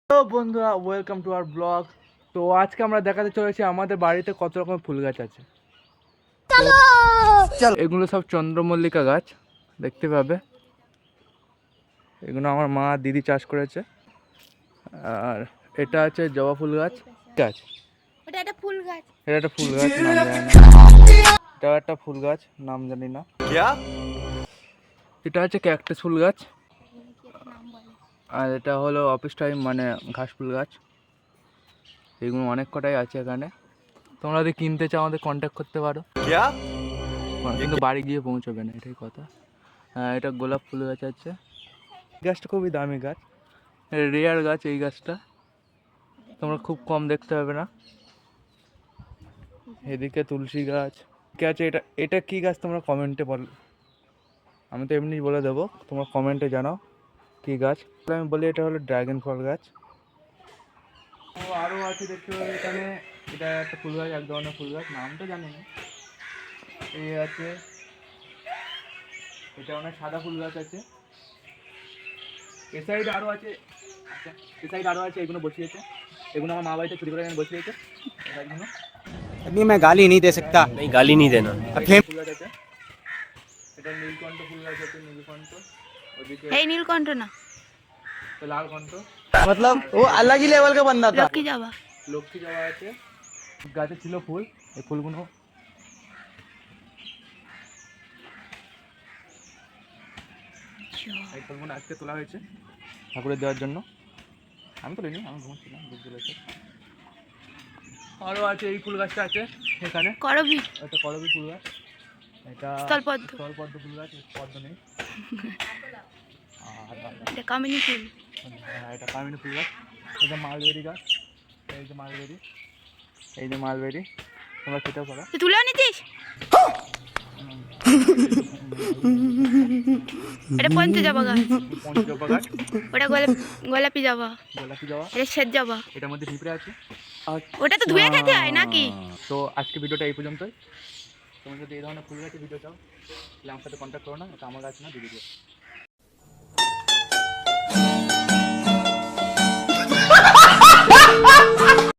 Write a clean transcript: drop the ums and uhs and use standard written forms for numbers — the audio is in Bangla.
হ্যালো বন্ধুরা, ওয়েলকাম টু আওয়ার ব্লগ। তো আজকে আমরা দেখাতে চলেছি আমাদের বাড়িতে কত রকমের ফুল গাছ আছে। এগুলো সব চন্দ্রমল্লিকা গাছ দেখতে পাবে। এগুলো আমার মা দিদি চাষ করেছে। আর এটা আছে জবা ফুল গাছ। গাছ ওটা একটা ফুল গাছ। এটা একটা ফুল গাছ, নাম জানি না। এটাও একটা ফুল গাছ, নাম জানি না। এটা হচ্ছে ক্যাকটাস ফুল গাছ। আর এটা হলো অফিস টাইম মানে ঘাস ফুল গাছ। এগুলো অনেক কটাই আছে এখানে। তোমরা যদি কিনতে চাও আমাদের কন্ট্যাক্ট করতে পারো, কিন্তু বাড়ি গিয়ে পৌঁছবে না, এটাই কথা। এটা গোলাপ ফুল গাছ আছে। গাছটা খুবই দামি গাছ, রেয়ার গাছ। এই গাছটা তোমরা খুব কম দেখতে পাবে না। এদিকে তুলসী গাছ কি আছে। এটা এটা কি গাছ তোমরা কমেন্টে বল, আমি তো এমনি বলে দেবো, তোমরা কমেন্টে জানাও কি গাছ। আমি বলি এটা হলো ড্রাগন ফল গাছ। ও আরও আছে দেখতে পাবে এখানে। এটা একটা ফুল গাছ, এক ধরনের ফুল গাছ, নামটা জানি না। এই আছে, এটা অনেক সাদা ফুল গাছ আছে। এ সাইড আরও আছে, আচ্ছা এ সাইড আরও আছে। এগুলো বসিয়েছে, এগুলো আমার মা বাড়িতে চুরি করে এনে বসিয়েছে। গাছগুলো अभी मैं गाली नहीं दे सकता। नहीं गाली नहीं देना। ফুল গাছ আছে। এটা নীলকণ্ঠ ফুল গাছ আছে, নীলকণ্ঠ। ওদিকে এই নীলকণ্ঠ না, লালকণ্ঠ। मतलब वो अलग ही लेवल का बंदा था। লক্ষ্মী জবা। লক্ষ্মী জবা আছে। গাছে ছিল ফুল, এই ফুলগুলো এই ফুলগুলো আজকে তোলা হয়েছে ঠাকুরের দেওয়ার জন্য। আমি তো নিই, আমি ঘুমাচ্ছিলাম, বুঝতে পেরেছি। আরও আছে, এই ফুল গাছটা আছে এখানে। করবি এটা করবী ফুল গাছ। এটা স্থলপদ্ম। স্থলপদ্ম ফুল গাছ, পদ্ম নেই। আর এটা কামিনী ফুল। এটা কামিনী ফুল গাছ। এটা মালবেরি গাছ। এই যে মালবেরি, এই যে মালবেরি, তোমরা খেতেও পারো। তুই তুলেও নিতিস? এটা পঞ্চজবা গাছ। পঞ্চজবা গাছ। ওটা গোলাপি জবা। গোলাপি জবা। এটা শ্বেত জবা। এটার মধ্যে পিঁপড়ে আছে। ওটা তো ধুয়ে খেতে হয় নাকি? তো আজকে ভিডিওটা এই পর্যন্তই। তুমি যদি এই ধরনের ফুল গাছের ভিডিও চাও তাহলে আমার সাথে কন্ট্যাক্ট করো না, এটা আমার গাছ না, দিদিকে।